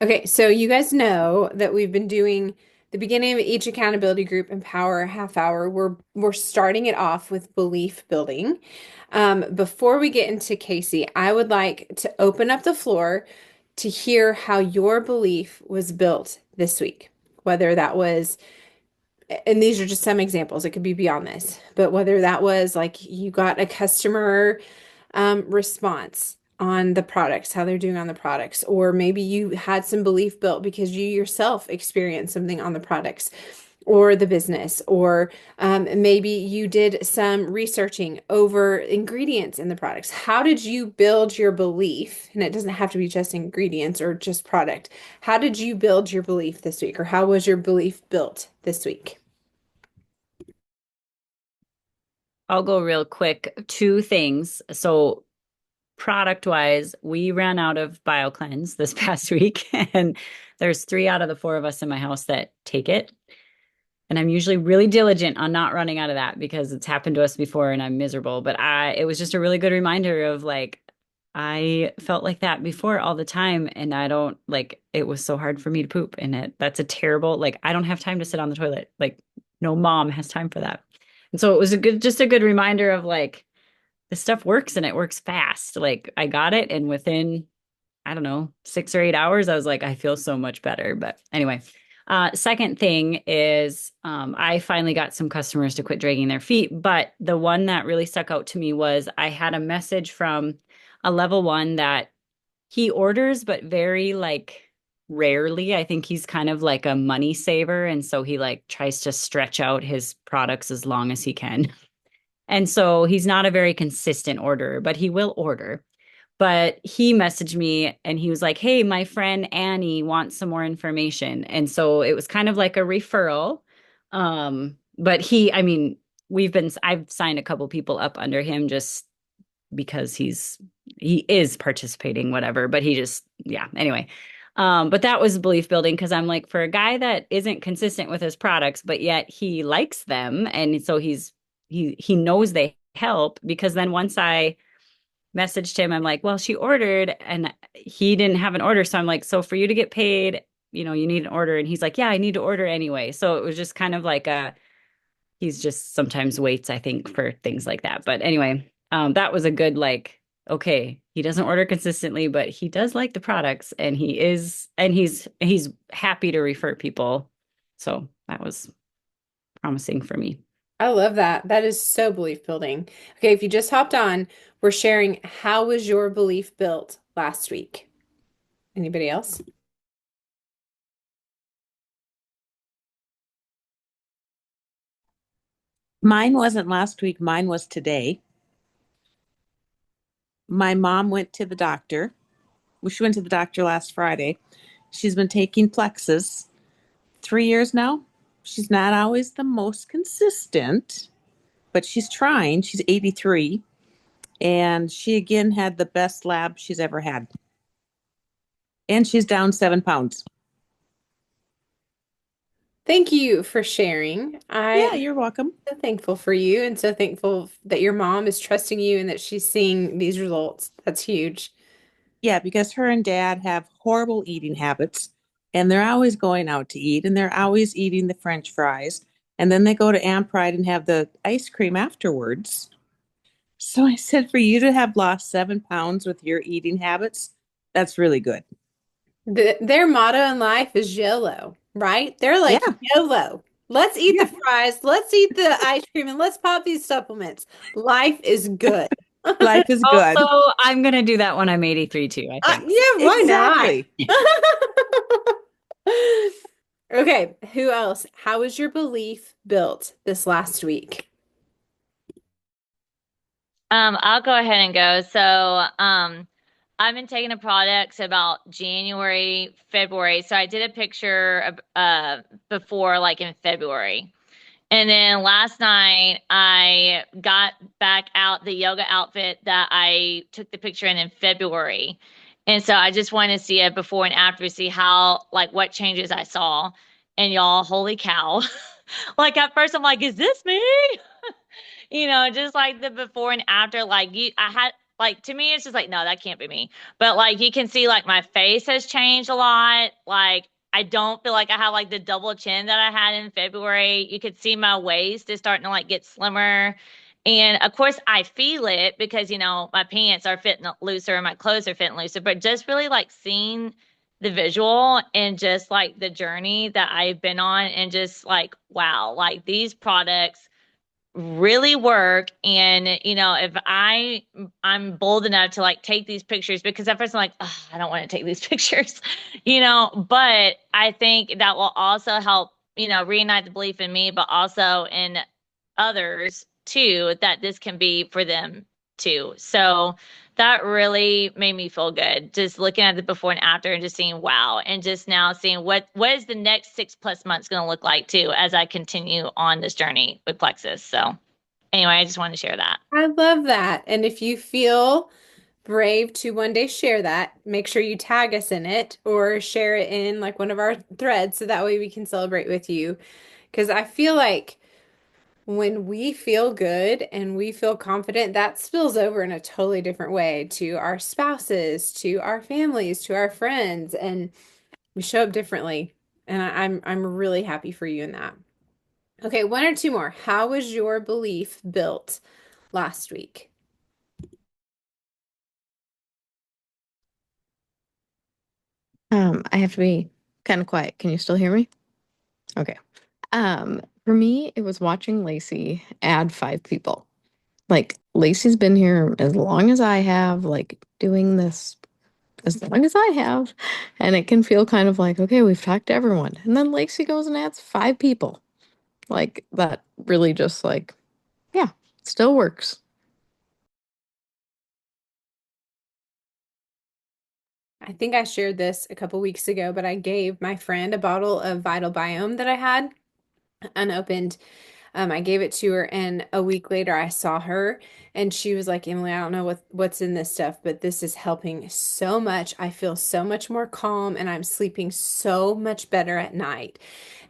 Okay, so you guys know that we've been doing the beginning of each accountability group Empower half hour. We're starting it off with belief building. Before we get into Casey, I would like to open up the floor to hear how your belief was built this week. Whether that was, and these are just some examples, it could be beyond this, but whether that was like you got a customer response on the products, how they're doing on the products, or maybe you had some belief built because you yourself experienced something on the products or the business, or maybe you did some researching over ingredients in the products. How did you build your belief? And it doesn't have to be just ingredients or just product. How did you build your belief this week, or how was your belief built this week? I'll go real quick. Two things. So, product wise, we ran out of BioCleanse this past week, and there's three out of the four of us in my house that take it. And I'm usually really diligent on not running out of that because it's happened to us before and I'm miserable. But it was just a really good reminder of like, I felt like that before all the time. And I don't like, it was so hard for me to poop. And that's a terrible, like, I don't have time to sit on the toilet. Like, no mom has time for that. And so it was just a good reminder of like, this stuff works and it works fast. Like, I got it. And within, I don't know, 6 or 8 hours, I was like, I feel so much better. But anyway, second thing is I finally got some customers to quit dragging their feet. But the one that really stuck out to me was I had a message from a level one that he orders, but very like rarely. I think he's kind of like a money saver. And so he like tries to stretch out his products as long as he can. And so he's not a very consistent orderer, but he will order. But he messaged me and he was like, "Hey, my friend Annie wants some more information." And so it was kind of like a referral. But I mean, I've signed a couple people up under him just because he is participating, whatever. But he just, yeah, anyway. But that was belief building because I'm like, for a guy that isn't consistent with his products, but yet he likes them. And so he knows they help because then once I messaged him. I'm like, well, she ordered and he didn't have an order. So I'm like, so for you to get paid, you need an order. And he's like, yeah, I need to order anyway. So it was just kind of like he's just sometimes waits, I think, for things like that. But anyway, that was a good, like, okay, he doesn't order consistently, but he does like the products and he's happy to refer people. So that was promising for me. I love that. That is so belief building. Okay, if you just hopped on, we're sharing how was your belief built last week? Anybody else? Mine wasn't last week, mine was today. My mom went to the doctor. Well, she went to the doctor last Friday. She's been taking Plexus 3 years now. She's not always the most consistent, but she's trying. She's 83, and she again had the best lab she's ever had. And she's down 7 pounds. Thank you for sharing. Yeah, I'm you're welcome. so thankful for you and so thankful that your mom is trusting you and that she's seeing these results. That's huge. Yeah, because her and dad have horrible eating habits, and they're always going out to eat, and they're always eating the French fries. And then they go to Aunt Pride and have the ice cream afterwards. So I said, for you to have lost 7 pounds with your eating habits, that's really good. Their motto in life is YOLO, right? They're Yeah, like, YOLO. Let's eat the yeah. fries, let's eat the ice cream, and let's pop these supplements. Life is good. Life is good. Also, I'm gonna do that when I'm 83 too, I think. Yeah, why not? Exactly. Okay, who else? How was your belief built this last week? I'll go ahead and go. I've been taking the products about January, February. So I did a picture of, before, like in February. And then last night I got back out the yoga outfit that I took the picture in February. And so I just wanted to see it before and after to see how, like, what changes I saw. And y'all, holy cow. Like at first I'm like, is this me? Just like the before and after, like I had Like to me, it's just like, no, that can't be me. But like you can see like my face has changed a lot. Like I don't feel like I have like the double chin that I had in February. You could see my waist is starting to like get slimmer. And of course I feel it because, you know, my pants are fitting looser and my clothes are fitting looser, but just really like seeing the visual and just like the journey that I've been on and just like, wow, like these products really work. And you know, if I'm bold enough to like take these pictures, because at first I'm like, "Ugh, I don't want to take these pictures, you know, but I think that will also help, you know, reignite the belief in me, but also in others too, that this can be for them too. So that really made me feel good. Just looking at the before and after and just seeing wow. And just now seeing what is the next 6+ months going to look like too as I continue on this journey with Plexus. So anyway, I just wanted to share that. I love that. And if you feel brave to one day share that, make sure you tag us in it or share it in like one of our threads so that way we can celebrate with you. Because I feel like when we feel good and we feel confident, that spills over in a totally different way to our spouses, to our families, to our friends, and we show up differently. And I'm really happy for you in that. Okay, one or two more. How was your belief built last week? I have to be kind of quiet. Can you still hear me? Okay. For me, it was watching Lacey add 5 people. Like Lacey's been here as long as I have, like doing this as long as I have, and it can feel kind of like, okay, we've talked to everyone. And then Lacey goes and adds 5 people. Like that really just like, yeah, still works. I think I shared this a couple weeks ago, but I gave my friend a bottle of Vital Biome that I had unopened. I gave it to her, and a week later I saw her, and she was like, Emily, I don't know what's in this stuff, but this is helping so much. I feel so much more calm, and I'm sleeping so much better at night.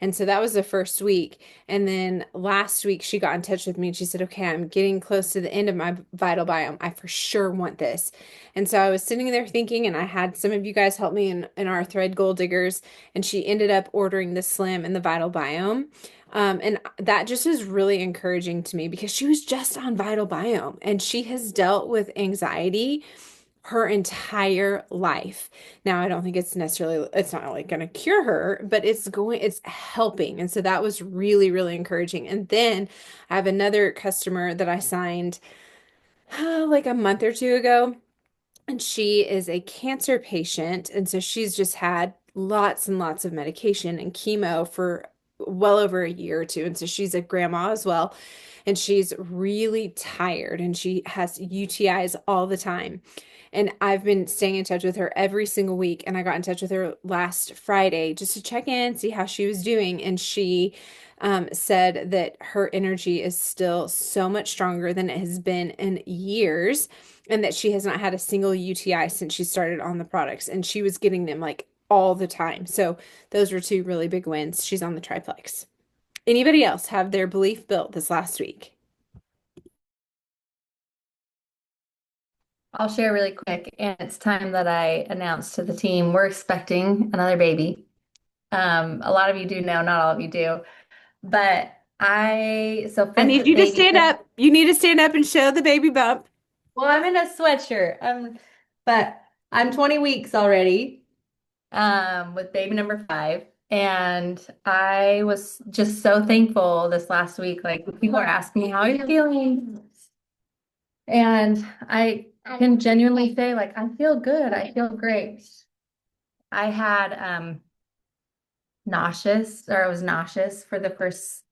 And so that was the first week. And then last week she got in touch with me and she said, okay, I'm getting close to the end of my Vital Biome. I for sure want this. And so I was sitting there thinking, and I had some of you guys help me in our thread goal diggers, and she ended up ordering the Slim and the Vital Biome. And that just is really encouraging to me because she was just on Vital Biome and she has dealt with anxiety her entire life. Now, I don't think it's necessarily, it's not like going to cure her, but it's helping. And so that was really, really encouraging. And then I have another customer that I signed like a month or two ago, and she is a cancer patient. And so she's just had lots and lots of medication and chemo for well over a year or two. And so she's a grandma as well. And she's really tired and she has UTIs all the time. And I've been staying in touch with her every single week. And I got in touch with her last Friday just to check in, see how she was doing. And she said that her energy is still so much stronger than it has been in years, and that she has not had a single UTI since she started on the products. And she was getting them like all the time. So those were two really big wins. She's on the triplex. Anybody else have their belief built this last week? I'll share really quick, and it's time that I announce to the team we're expecting another baby. A lot of you do know, not all of you do, but I fifth need you to baby. stand up. You need to stand up and show the baby bump. Well, I'm in a sweatshirt. But I'm 20 weeks already, with baby number 5. And I was just so thankful this last week. Like people are asking me, how are you feeling? And I can genuinely say, like, I feel good. I feel great. I had I was nauseous for the first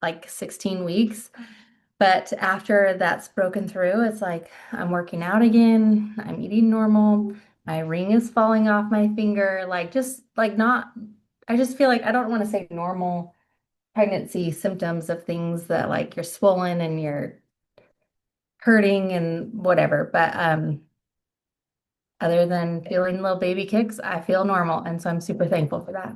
like 16 weeks. But after that's broken through, it's like I'm working out again. I'm eating normal. My ring is falling off my finger. Like just like not, I just feel like I don't want to say normal pregnancy symptoms of things that like you're swollen and you're hurting and whatever. But other than feeling little baby kicks, I feel normal. And so I'm super thankful for that.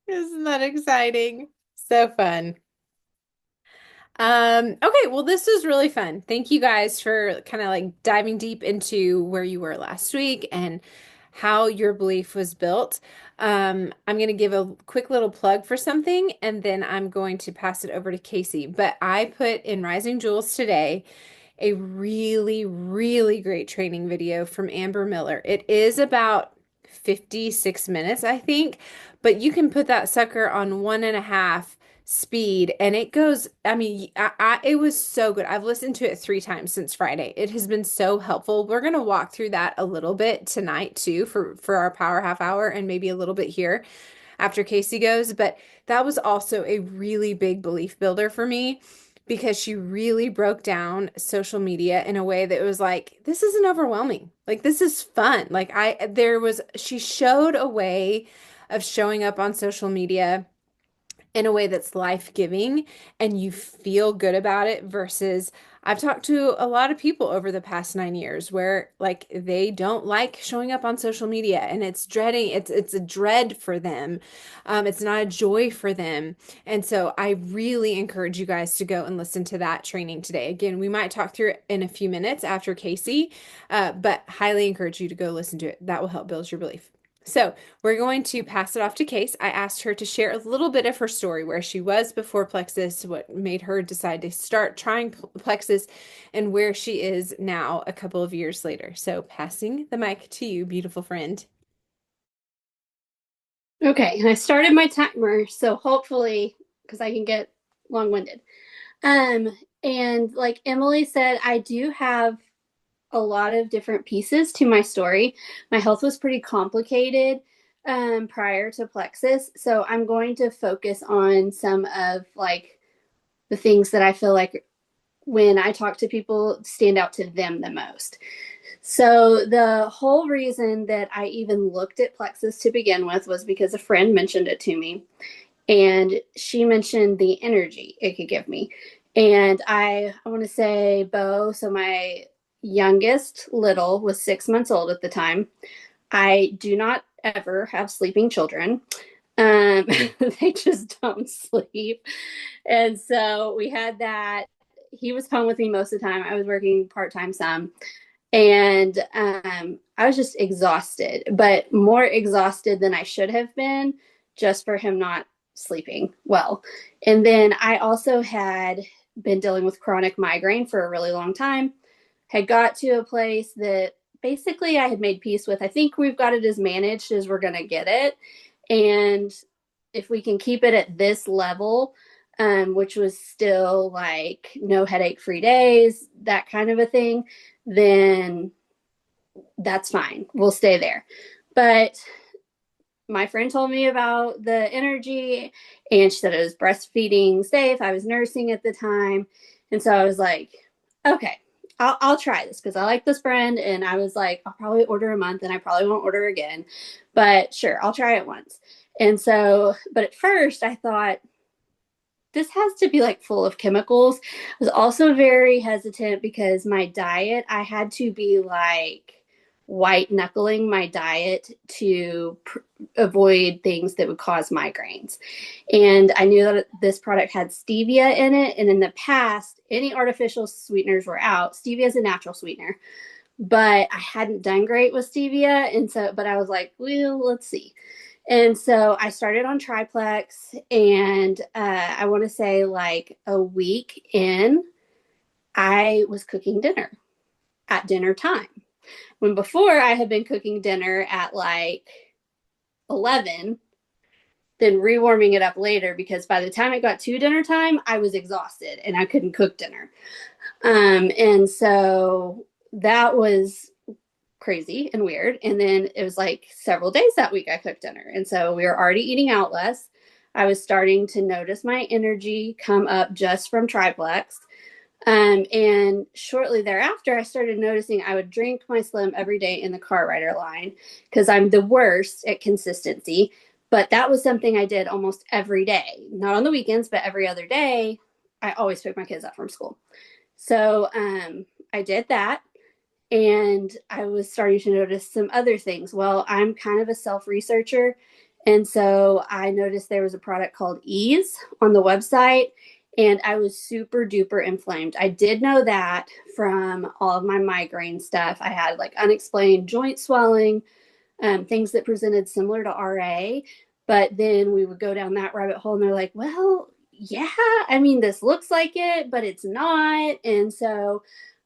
Isn't that exciting? So fun. Okay, well, this was really fun. Thank you guys for kind of like diving deep into where you were last week and how your belief was built. I'm going to give a quick little plug for something and then I'm going to pass it over to Casey. But I put in Rising Jewels today a really, really great training video from Amber Miller. It is about 56 minutes, I think, but you can put that sucker on 1.5 speed and it goes, I mean, it was so good. I've listened to it 3 times since Friday. It has been so helpful. We're going to walk through that a little bit tonight too for our power half hour and maybe a little bit here after Casey goes, but that was also a really big belief builder for me because she really broke down social media in a way that was like, this isn't overwhelming. Like, this is fun. Like, she showed a way of showing up on social media in a way that's life-giving and you feel good about it versus I've talked to a lot of people over the past 9 years where like they don't like showing up on social media and it's a dread for them. It's not a joy for them. And so I really encourage you guys to go and listen to that training today. Again, we might talk through it in a few minutes after Casey, but highly encourage you to go listen to it. That will help build your belief. So we're going to pass it off to Case. I asked her to share a little bit of her story, where she was before Plexus, what made her decide to start trying Plexus, and where she is now a couple of years later. So passing the mic to you, beautiful friend. Okay, and I started my timer, so hopefully, because I can get long-winded. And like Emily said, I do have a lot of different pieces to my story. My health was pretty complicated prior to Plexus, so I'm going to focus on some of like the things that I feel like when I talk to people stand out to them the most. So the whole reason that I even looked at Plexus to begin with was because a friend mentioned it to me, and she mentioned the energy it could give me. And I want to say Bo, so my youngest little was 6 months old at the time. I do not ever have sleeping children. They just don't sleep. And so we had that. He was home with me most of the time. I was working part-time some. And I was just exhausted, but more exhausted than I should have been just for him not sleeping well. And then I also had been dealing with chronic migraine for a really long time, had got to a place that basically I had made peace with. I think we've got it as managed as we're going to get it. And if we can keep it at this level, which was still like no headache free days, that kind of a thing, then that's fine. We'll stay there. But my friend told me about the energy and she said it was breastfeeding safe. I was nursing at the time. And so I was like, okay, I'll try this because I like this brand. And I was like, I'll probably order a month and I probably won't order again. But sure, I'll try it once. And so, but at first I thought, this has to be like full of chemicals. I was also very hesitant because my diet, I had to be like white knuckling my diet to avoid things that would cause migraines. And I knew that this product had stevia in it. And in the past, any artificial sweeteners were out. Stevia is a natural sweetener, but I hadn't done great with stevia. And so, but I was like, well, let's see. And so I started on Triplex, and I want to say like a week in, I was cooking dinner at dinner time. When before I had been cooking dinner at like 11, then rewarming it up later because by the time it got to dinner time, I was exhausted and I couldn't cook dinner. And so that was crazy and weird. And then it was like several days that week I cooked dinner. And so we were already eating out less. I was starting to notice my energy come up just from Triplex. And shortly thereafter, I started noticing I would drink my Slim every day in the car rider line because I'm the worst at consistency. But that was something I did almost every day, not on the weekends, but every other day. I always pick my kids up from school. So I did that. And I was starting to notice some other things. Well, I'm kind of a self-researcher. And so I noticed there was a product called Ease on the website. and I was super duper inflamed. I did know that from all of my migraine stuff. I had like unexplained joint swelling, things that presented similar to RA. But then we would go down that rabbit hole and they're like, well, yeah, I mean, this looks like it, but it's not. And so,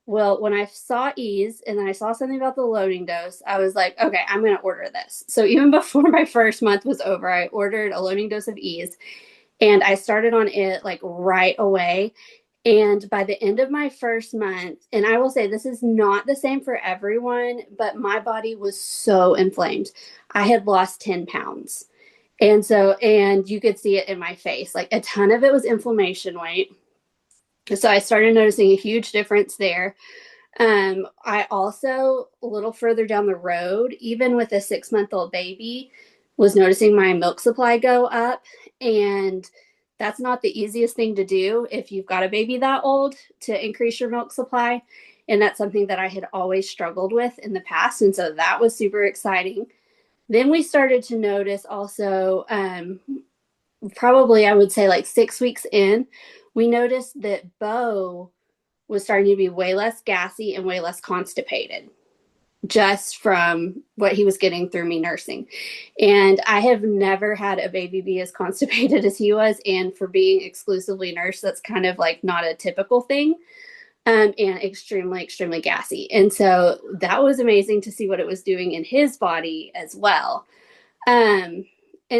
well, when I saw Ease and then I saw something about the loading dose, I was like, okay, I'm going to order this. So even before my first month was over, I ordered a loading dose of Ease and I started on it like right away. And by the end of my first month, and I will say this is not the same for everyone, but my body was so inflamed. I had lost 10 pounds. And so, and you could see it in my face, like a ton of it was inflammation weight. So I started noticing a huge difference there. I also, a little further down the road, even with a 6-month-old baby, was noticing my milk supply go up. And that's not the easiest thing to do if you've got a baby that old, to increase your milk supply. And that's something that I had always struggled with in the past. And so that was super exciting. Then we started to notice also, probably I would say like 6 weeks in, we noticed that Bo was starting to be way less gassy and way less constipated just from what he was getting through me nursing. And I have never had a baby be as constipated as he was. And for being exclusively nursed, that's kind of like not a typical thing. And extremely, extremely gassy. And so that was amazing to see what it was doing in his body as well. And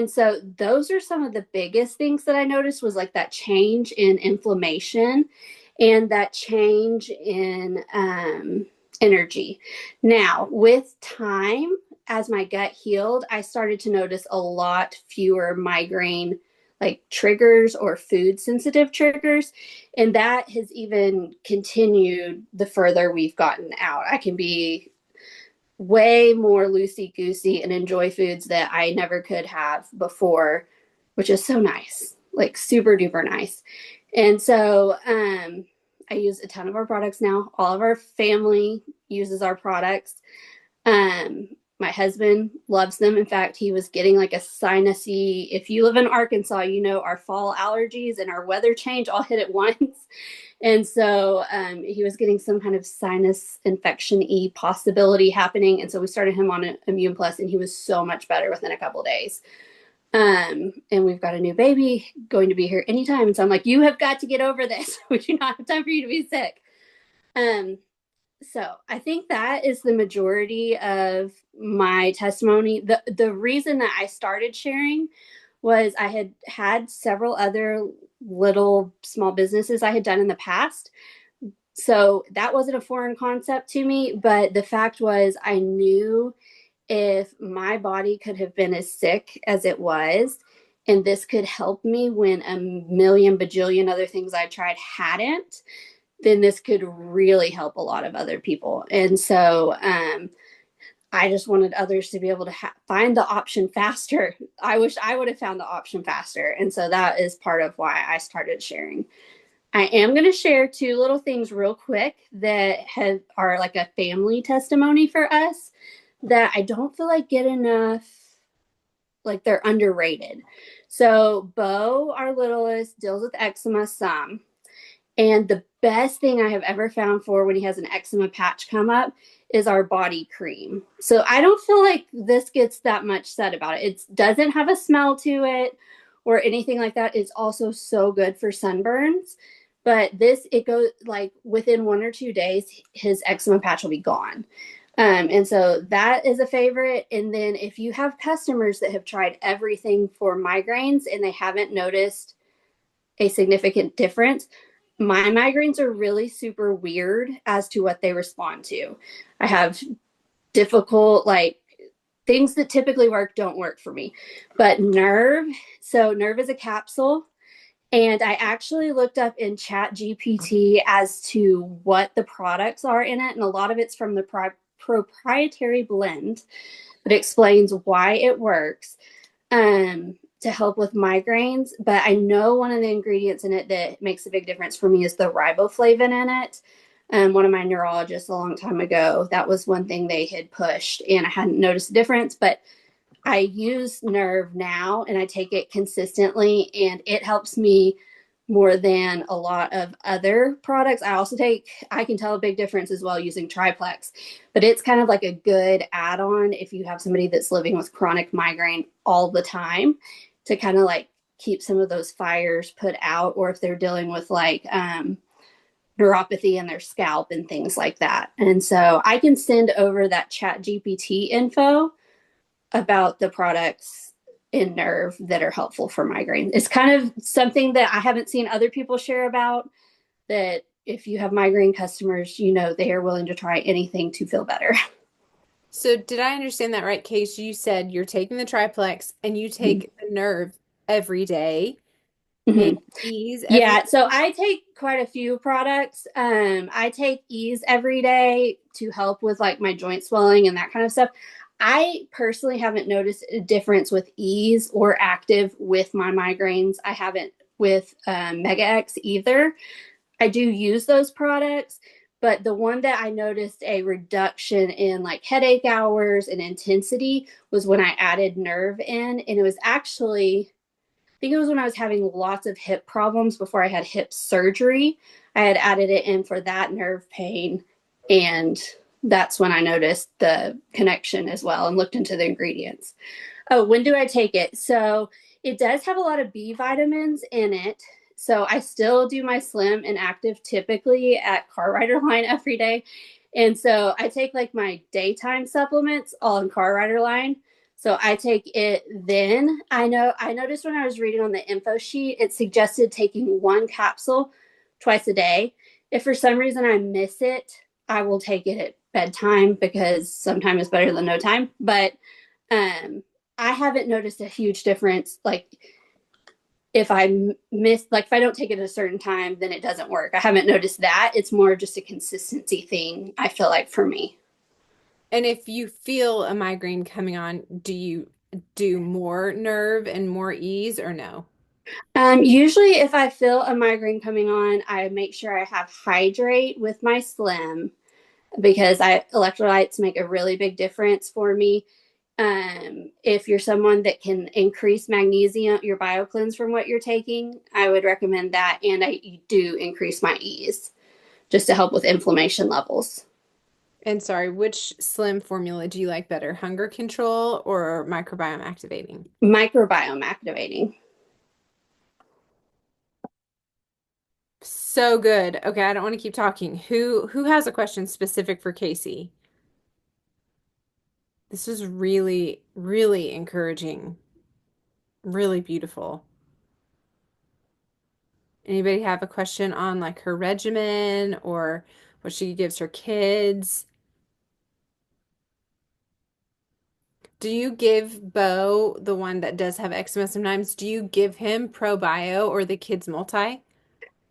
so those are some of the biggest things that I noticed, was like that change in inflammation and that change in energy. Now, with time, as my gut healed, I started to notice a lot fewer migraine like triggers or food sensitive triggers. And that has even continued the further we've gotten out. I can be way more loosey goosey and enjoy foods that I never could have before, which is so nice, like super duper nice. And so I use a ton of our products now. All of our family uses our products. My husband loves them. In fact, he was getting like a sinusy, if you live in Arkansas, you know, our fall allergies and our weather change all hit at once. And so he was getting some kind of sinus infection-y possibility happening. And so we started him on Immune Plus, and he was so much better within a couple of days. And we've got a new baby going to be here anytime. And so I'm like, you have got to get over this. We do not have time for you to be sick. So I think that is the majority of my testimony. The reason that I started sharing was I had several other little small businesses I had done in the past. So that wasn't a foreign concept to me, but the fact was I knew if my body could have been as sick as it was, and this could help me when a million bajillion other things I tried hadn't, then this could really help a lot of other people. And so I just wanted others to be able to find the option faster. I wish I would have found the option faster. And so that is part of why I started sharing. I am going to share 2 little things real quick that are like a family testimony for us that I don't feel like get enough, like they're underrated. So Bo, our littlest, deals with eczema some. And the best thing I have ever found for when he has an eczema patch come up is our body cream. So I don't feel like this gets that much said about it. It doesn't have a smell to it or anything like that. It's also so good for sunburns. But it goes like within 1 or 2 days, his eczema patch will be gone. And so that is a favorite. And then if you have customers that have tried everything for migraines and they haven't noticed a significant difference, my migraines are really super weird as to what they respond to. I have difficult, like things that typically work don't work for me. But Nerve is a capsule. And I actually looked up in ChatGPT as to what the products are in it. And a lot of it's from the proprietary blend that explains why it works to help with migraines. But I know one of the ingredients in it that makes a big difference for me is the riboflavin in it. One of my neurologists a long time ago, that was one thing they had pushed and I hadn't noticed a difference, but I use Nerve now and I take it consistently and it helps me more than a lot of other products. I can tell a big difference as well using Triplex, but it's kind of like a good add-on if you have somebody that's living with chronic migraine all the time, to kind of like keep some of those fires put out, or if they're dealing with like neuropathy in their scalp and things like that. And so I can send over that Chat GPT info about the products in Nerve that are helpful for migraine. It's kind of something that I haven't seen other people share about, that if you have migraine customers, you know, they are willing to try anything to feel better. So did I understand that right, Case? You said you're taking the Triplex and you take the Nerve every day and Ease every Yeah, so I take quite a few products. I take Ease every day to help with like my joint swelling and that kind of stuff. I personally haven't noticed a difference with Ease or Active with my migraines. I haven't with Mega X either. I do use those products, but the one that I noticed a reduction in like headache hours and intensity was when I added Nerve in, and it was actually, I think it was when I was having lots of hip problems before I had hip surgery. I had added it in for that nerve pain, and that's when I noticed the connection as well and looked into the ingredients. Oh, when do I take it? So it does have a lot of B vitamins in it. So I still do my Slim and Active typically at Car Rider Line every day. And so I take like my daytime supplements all in Car Rider Line. So I take it then. I noticed when I was reading on the info sheet, it suggested taking one capsule twice a day. If for some reason I miss it, I will take it at bedtime, because sometime is better than no time. But I haven't noticed a huge difference. Like if I miss, like if I don't take it at a certain time, then it doesn't work. I haven't noticed that. It's more just a consistency thing, I feel like, for me. And if you feel a migraine coming on, do you do more Nerve and more Ease or no? Usually if I feel a migraine coming on, I make sure I have Hydrate with my Slim, because electrolytes make a really big difference for me. If you're someone that can increase magnesium, your BioCleanse from what you're taking, I would recommend that. And I do increase my Ease just to help with inflammation levels. And sorry, which Slim formula do you like better, hunger control or microbiome activating? Microbiome activating. So good. Okay, I don't want to keep talking. Who has a question specific for Casey? This is really, really encouraging. Really beautiful. Anybody have a question on like her regimen or what she gives her kids? Do you give Bo, the one that does have eczema sometimes, do you give him ProBio or the kids multi?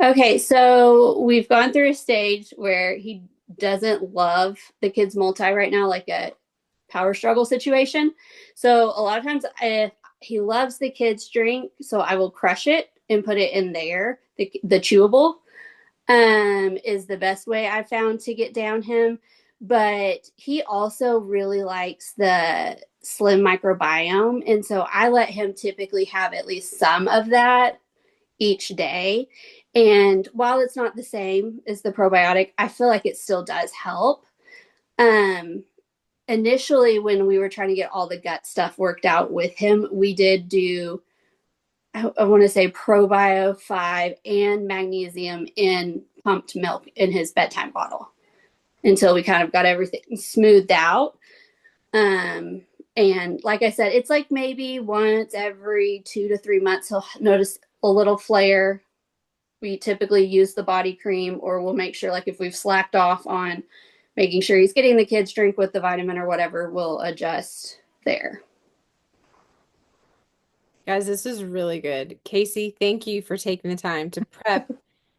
Okay, so we've gone through a stage where he doesn't love the kids multi right now, like a power struggle situation. So a lot of times, if he loves the kids drink, so I will crush it and put it in there. The chewable is the best way I found to get down him. But he also really likes the Slim microbiome, and so I let him typically have at least some of that each day. And while it's not the same as the probiotic, I feel like it still does help. Initially, when we were trying to get all the gut stuff worked out with him, we did do, I want to say, ProBio 5 and magnesium in pumped milk in his bedtime bottle until we kind of got everything smoothed out. And like I said, it's like maybe once every 2 to 3 months, he'll notice a little flare. We typically use the body cream, or we'll make sure, like if we've slacked off on making sure he's getting the kids drink with the vitamin or whatever, we'll adjust there. Guys, this is really good. Casey, thank you for taking the time to prep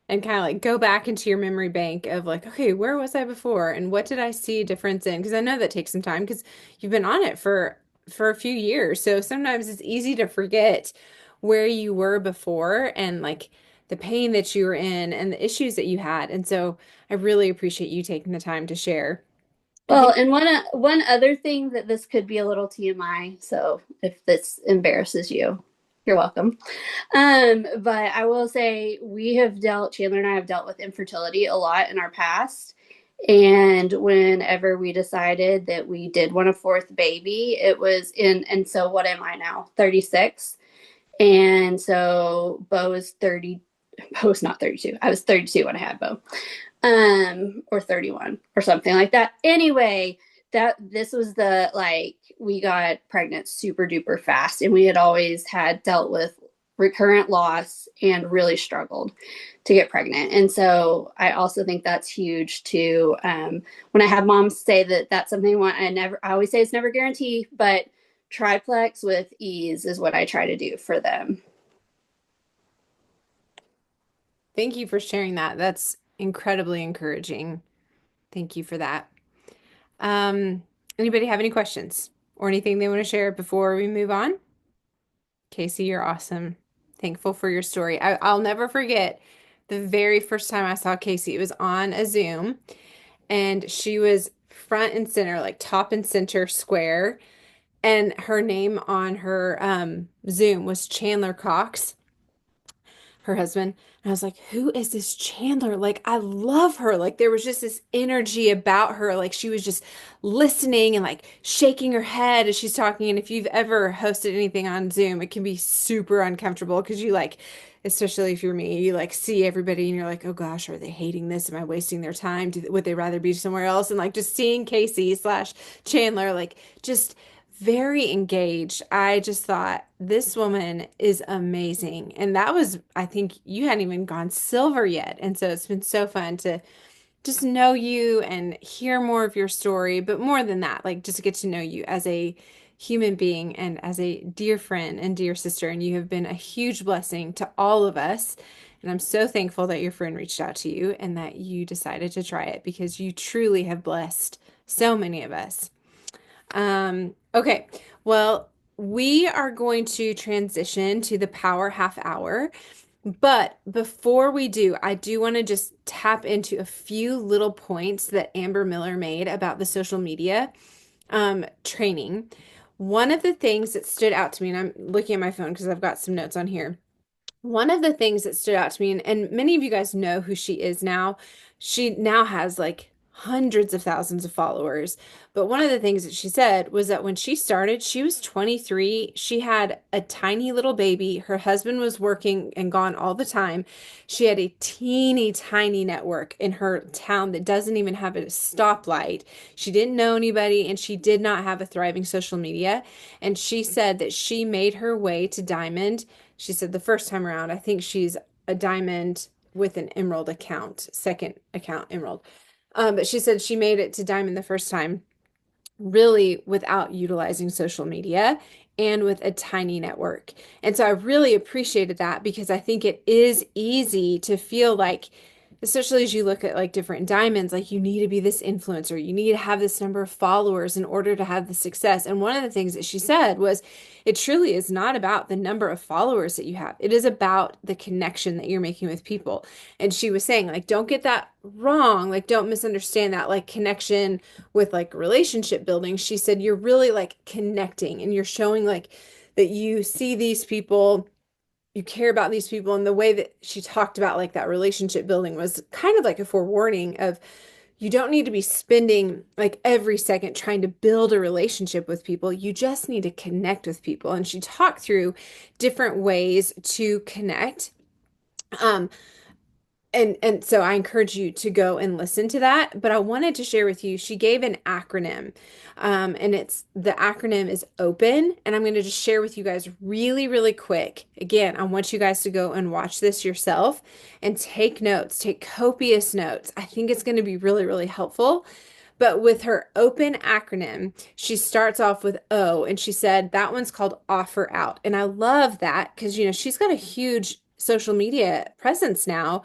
and kind of like go back into your memory bank of like, okay, where was I before and what did I see a difference in? Because I know that takes some time because you've been on it for a few years. So sometimes it's easy to forget where you were before and like the pain that you were in and the issues that you had. And so I really appreciate you taking the time to share. Well, and one other thing that this could be a little TMI, so if this embarrasses you, You're welcome. But I will say Chandler and I have dealt with infertility a lot in our past. And whenever we decided that we did want a fourth baby, it was and so what am I now? 36. And so Bo is 30. Bo was not 32. I was 32 when I had Bo. Or 31 or something like that. Anyway, this was we got pregnant super duper fast, and we had always had dealt with recurrent loss and really struggled to get pregnant. And so I also think that's huge too. When I have moms say that that's something they want, I always say it's never guaranteed, but triplex with ease is what I try to do for them. Thank you for sharing that. That's incredibly encouraging. Thank you for that. Anybody have any questions or anything they want to share before we move on? Casey, you're awesome. Thankful for your story. I'll never forget the very first time I saw Casey. It was on a Zoom, and she was front and center, like top and center square, and her name on her Zoom was Chandler Cox, her husband. And I was like, who is this Chandler? Like, I love her. Like, there was just this energy about her. Like, she was just listening and like shaking her head as she's talking. And if you've ever hosted anything on Zoom, it can be super uncomfortable because you like, especially if you're me, you like see everybody and you're like, oh gosh, are they hating this? Am I wasting their time? Would they rather be somewhere else? And like just seeing Casey slash Chandler, like just very engaged. I just thought this woman is amazing. And that was, I think you hadn't even gone silver yet. And so it's been so fun to just know you and hear more of your story. But more than that, like just get to know you as a human being and as a dear friend and dear sister. And you have been a huge blessing to all of us. And I'm so thankful that your friend reached out to you and that you decided to try it because you truly have blessed so many of us. Okay, well, we are going to transition to the power half hour. But before we do, I do want to just tap into a few little points that Amber Miller made about the social media training. One of the things that stood out to me, and I'm looking at my phone because I've got some notes on here. One of the things that stood out to me, and many of you guys know who she is now. She now has like hundreds of thousands of followers. But one of the things that she said was that when she started, she was 23. She had a tiny little baby. Her husband was working and gone all the time. She had a teeny tiny network in her town that doesn't even have a stoplight. She didn't know anybody, and she did not have a thriving social media. And she said that she made her way to Diamond. She said the first time around, I think she's a Diamond with an Emerald account, second account Emerald. But she said she made it to Diamond the first time, really without utilizing social media and with a tiny network. And so I really appreciated that because I think it is easy to feel like, especially as you look at like different diamonds, like you need to be this influencer, you need to have this number of followers in order to have the success. And one of the things that she said was, it truly is not about the number of followers that you have. It is about the connection that you're making with people. And she was saying, like, don't get that wrong. Like, don't misunderstand that, like, connection with like relationship building. She said, you're really like connecting and you're showing like that you see these people, you care about these people. And the way that she talked about like that relationship building was kind of like a forewarning of, you don't need to be spending like every second trying to build a relationship with people. You just need to connect with people. And she talked through different ways to connect. And so I encourage you to go and listen to that. But I wanted to share with you, she gave an acronym. And the acronym is OPEN. And I'm going to just share with you guys really, really quick. Again, I want you guys to go and watch this yourself and take notes, take copious notes. I think it's going to be really, really helpful. But with her OPEN acronym, she starts off with O, and she said that one's called Offer Out. And I love that because, you know, she's got a huge social media presence now.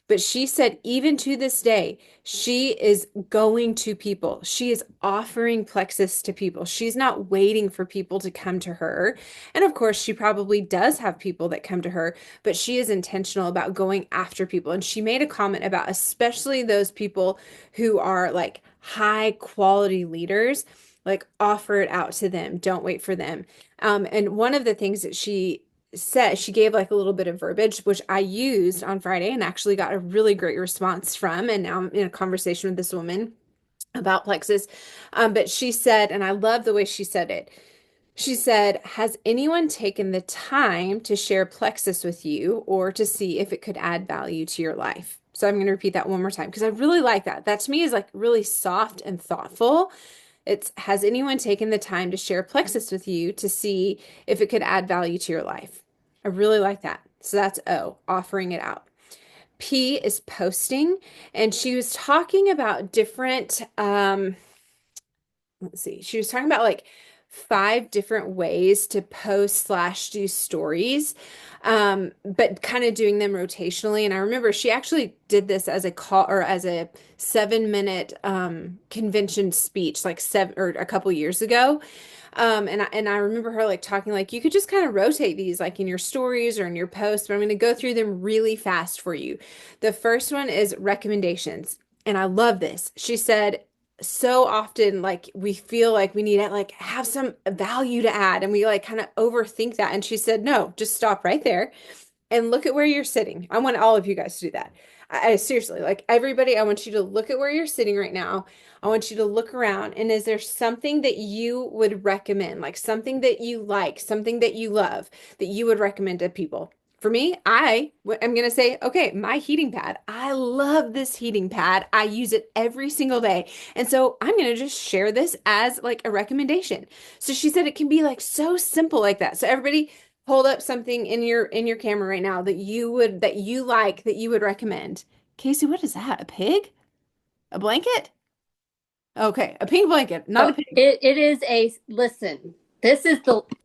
But she said, even to this day, she is going to people. She is offering Plexus to people. She's not waiting for people to come to her. And of course, she probably does have people that come to her, but she is intentional about going after people. And she made a comment about especially those people who are like high quality leaders, like offer it out to them. Don't wait for them. And one of the things that she said, she gave like a little bit of verbiage, which I used on Friday and actually got a really great response from. And now I'm in a conversation with this woman about plexus. But she said, and I love the way she said it. She said, has anyone taken the time to share plexus with you or to see if it could add value to your life? So I'm going to repeat that one more time because I really like that. That to me is like really soft and thoughtful. It's, has anyone taken the time to share plexus with you to see if it could add value to your life? I really like that. So that's O, offering it out. P is posting, and she was talking about different, let's see, she was talking about like 5 different ways to post slash do stories, but kind of doing them rotationally. And I remember she actually did this as a call or as a 7-minute convention speech, like 7 or a couple years ago. And I remember her like talking like you could just kind of rotate these like in your stories or in your posts, but I'm going to go through them really fast for you. The first one is recommendations. And I love this. She said, so often like we feel like we need to like have some value to add and we like kind of overthink that. And she said, no, just stop right there and look at where you're sitting. I want all of you guys to do that. I seriously, like everybody, I want you to look at where you're sitting right now. I want you to look around, and is there something that you would recommend, like something that you like, something that you love that you would recommend to people? For me, I'm going to say, okay, my heating pad. I love this heating pad. I use it every single day. And so I'm going to just share this as like a recommendation. So she said it can be like so simple like that. So everybody hold up something in your camera right now that you like that you would recommend. Casey, what is that? A pig? A blanket? Okay, a pink blanket, not a pig. It is listen, this is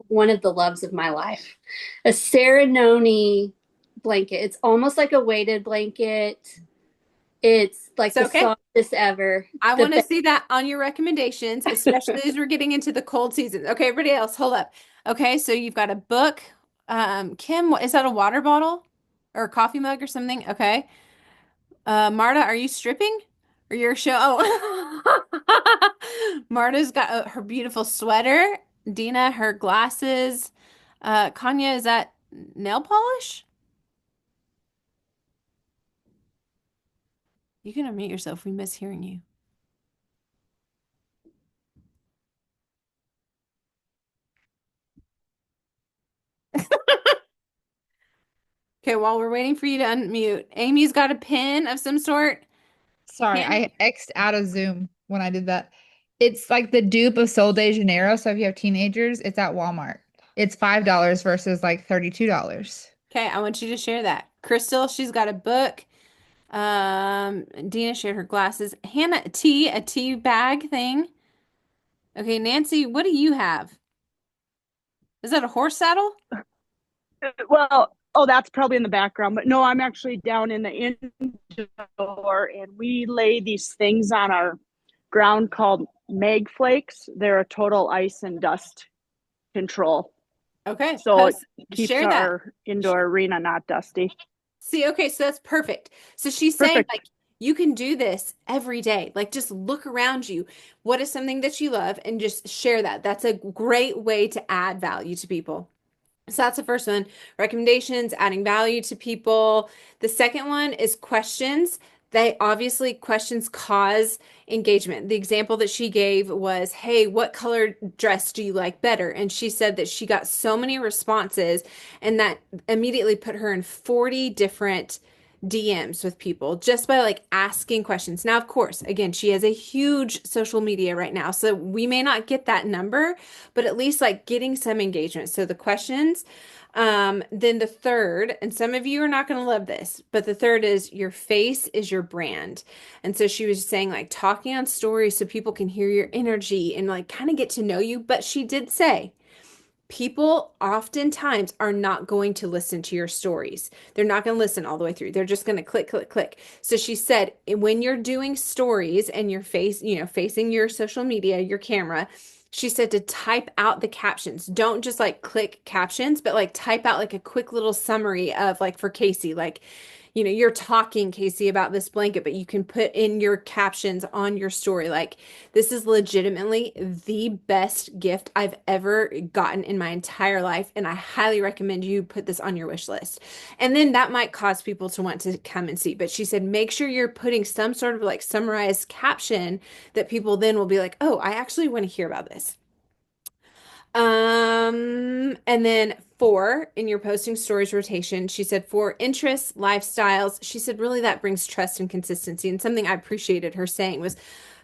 one of the loves of my life. A Serenoni blanket. It's almost like a weighted blanket. It's like the softest ever. I want to see that on your recommendations, especially as we're getting into the cold season. Okay, everybody else, hold up. Okay, so you've got a book. Kim, is that a water bottle or a coffee mug or something? Okay. Marta, are you stripping? Or your show? Oh, Marta's got her beautiful sweater. Dina, her glasses. Kanya, is that nail polish? You can unmute yourself. We miss hearing you. Okay, while we're waiting for you to unmute, Amy's got a pin of some sort. Sorry, Pin? I X'd out of Zoom when I did that. It's like the dupe of Sol de Janeiro. So if you have teenagers, it's at Walmart. It's $5 versus like $32. Okay, I want you to share that. Crystal, she's got a book. Dina shared her glasses. Hannah, a tea bag thing. Okay, Nancy, what do you have? Is that a horse saddle? Well, oh, that's probably in the background, but no, I'm actually down in the indoor, and we lay these things on our ground called Mag Flakes. They're a total ice and dust control. Okay, So it keeps share that. our indoor arena not dusty. See, okay, so that's perfect. So she's saying like you can do this every day. Like just look around you. What is something that you love and just share that. That's a great way to add value to people. So that's the first one. Recommendations, adding value to people. The second one is questions. Questions cause engagement. The example that she gave was, hey, what color dress do you like better? And she said that she got so many responses and that immediately put her in 40 different DMs with people just by like asking questions. Now, of course, again, she has a huge social media right now, so we may not get that number, but at least like getting some engagement. So the questions, then the third, and some of you are not going to love this, but the third is your face is your brand. And so she was saying like talking on stories so people can hear your energy and like kind of get to know you. But she did say, people oftentimes are not going to listen to your stories. They're not going to listen all the way through. They're just going to click, click, click. So she said, when you're doing stories and you're facing your social media, your camera, she said to type out the captions. Don't just like click captions, but like type out like a quick little summary of like for Casey, like, you know, you're talking, Casey, about this blanket, but you can put in your captions on your story, like, this is legitimately the best gift I've ever gotten in my entire life, and I highly recommend you put this on your wish list. And then that might cause people to want to come and see. But she said, make sure you're putting some sort of like summarized caption that people then will be like, oh, I actually want to hear about this. And then 4 in your posting stories rotation, she said 4 interests, lifestyles. She said really that brings trust and consistency. And something I appreciated her saying was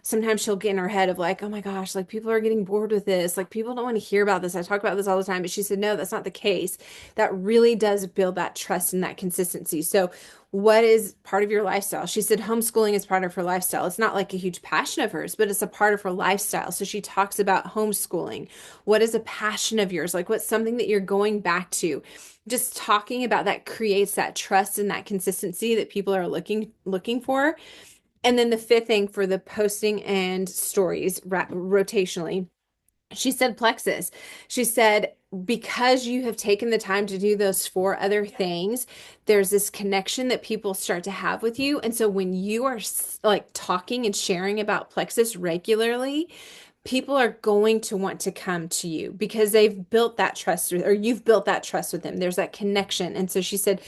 sometimes she'll get in her head of like, oh my gosh, like people are getting bored with this. Like people don't want to hear about this. I talk about this all the time. But she said, no, that's not the case. That really does build that trust and that consistency. So what is part of your lifestyle? She said homeschooling is part of her lifestyle. It's not like a huge passion of hers, but it's a part of her lifestyle. So she talks about homeschooling. What is a passion of yours? Like what's something that you're going back to? Just talking about that creates that trust and that consistency that people are looking for. And then the 5th thing for the posting and stories rotationally, she said plexus. She said, because you have taken the time to do those 4 other things, there's this connection that people start to have with you. And so when you are like talking and sharing about plexus regularly, people are going to want to come to you because they've built that trust or you've built that trust with them. There's that connection. And so she said,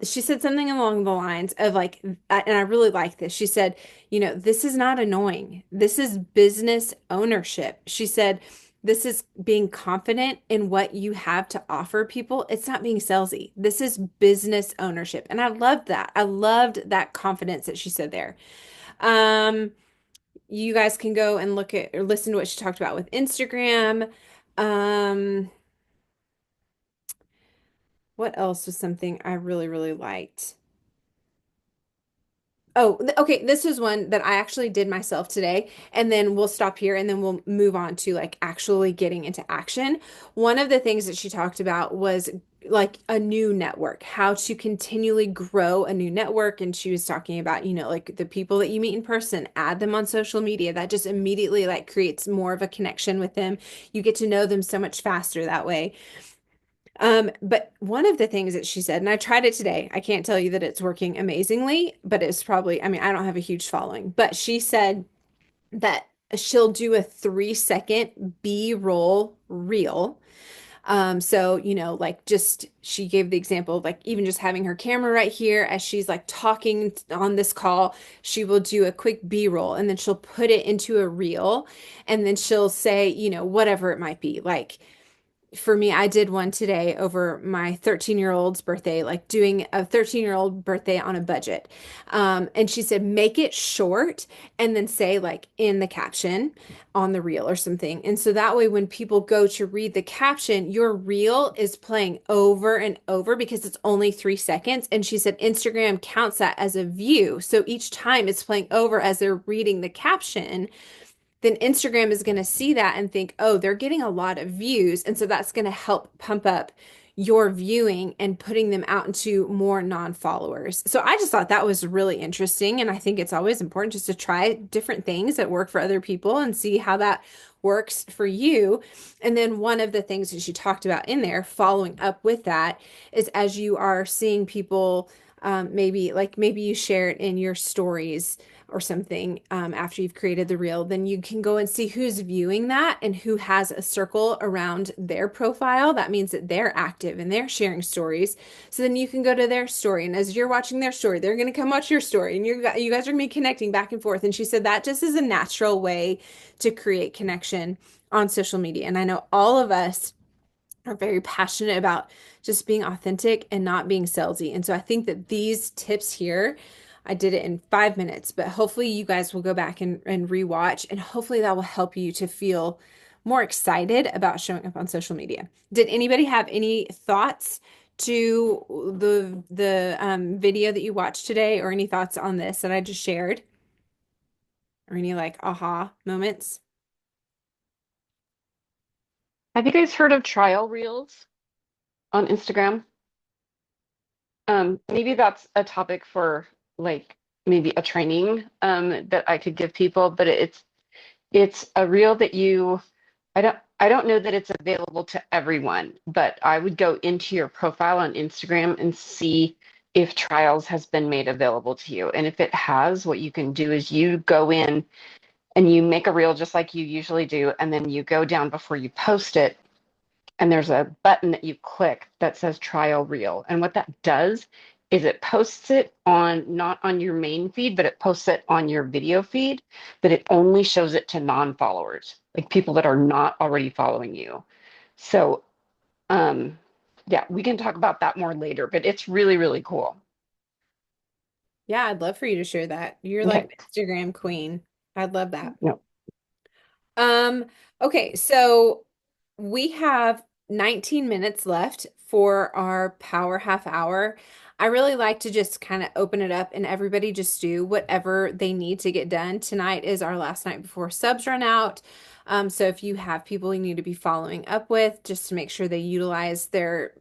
she said something along the lines of like, and I really like this. She said, you know, this is not annoying. This is business ownership. She said, this is being confident in what you have to offer people. It's not being salesy. This is business ownership. And I loved that. I loved that confidence that she said there. You guys can go and look at or listen to what she talked about with Instagram. What else was something I really, really liked? Oh, okay. This is one that I actually did myself today, and then we'll stop here and then we'll move on to like actually getting into action. One of the things that she talked about was like a new network, how to continually grow a new network. And she was talking about, you know, like the people that you meet in person, add them on social media. That just immediately like creates more of a connection with them. You get to know them so much faster that way. But one of the things that she said, and I tried it today, I can't tell you that it's working amazingly, but it's probably, I mean, I don't have a huge following, but she said that she'll do a 3-second B-roll reel. So, you know, like just, she gave the example of like even just having her camera right here as she's like talking on this call, she will do a quick B-roll and then she'll put it into a reel and then she'll say, you know, whatever it might be, like, for me, I did one today over my 13-year-old's birthday, like doing a 13-year-old birthday on a budget. And she said, make it short and then say like in the caption on the reel or something. And so that way, when people go to read the caption, your reel is playing over and over because it's only 3 seconds. And she said, Instagram counts that as a view. So each time it's playing over as they're reading the caption, then Instagram is going to see that and think, oh, they're getting a lot of views. And so that's going to help pump up your viewing and putting them out into more non-followers. So I just thought that was really interesting. And I think it's always important just to try different things that work for other people and see how that works for you. And then one of the things that she talked about in there, following up with that, is as you are seeing people, maybe you share it in your stories or something after you've created the reel, then you can go and see who's viewing that and who has a circle around their profile. That means that they're active and they're sharing stories. So then you can go to their story, and as you're watching their story, they're going to come watch your story, and you guys are going to be connecting back and forth. And she said that just is a natural way to create connection on social media. And I know all of us are very passionate about just being authentic and not being salesy. And so I think that these tips here, I did it in 5 minutes, but hopefully you guys will go back and rewatch, and hopefully that will help you to feel more excited about showing up on social media. Did anybody have any thoughts to the video that you watched today, or any thoughts on this that I just shared, or any like aha moments? Have you guys heard of trial reels on Instagram? Maybe that's a topic for like maybe a training that I could give people, but it's a reel that I don't know that it's available to everyone, but I would go into your profile on Instagram and see if trials has been made available to you. And if it has, what you can do is you go in and you make a reel just like you usually do, and then you go down before you post it, and there's a button that you click that says trial reel. And what that does is it posts it on, not on your main feed, but it posts it on your video feed, but it only shows it to non-followers, like people that are not already following you. So yeah, we can talk about that more later, but it's really, really cool. Yeah, I'd love for you to share that. You're Okay. like Instagram queen. I'd love that. No. Okay, so we have 19 minutes left for our power half hour. I really like to just kind of open it up and everybody just do whatever they need to get done. Tonight is our last night before subs run out. So if you have people you need to be following up with, just to make sure they utilize their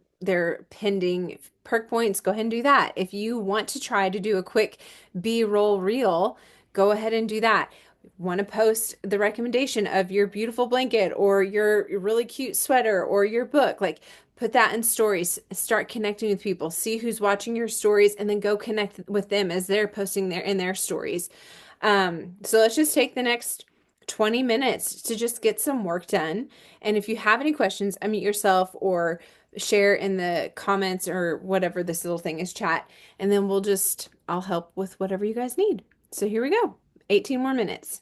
pending perk points, go ahead and do that. If you want to try to do a quick B-roll reel, go ahead and do that. Want to post the recommendation of your beautiful blanket or your really cute sweater or your book, like put that in stories, start connecting with people, see who's watching your stories, and then go connect with them as they're posting their stories. So let's just take the next 20 minutes to just get some work done. And if you have any questions, unmute yourself or share in the comments or whatever this little thing is, chat, and then I'll help with whatever you guys need. So here we go. 18 more minutes.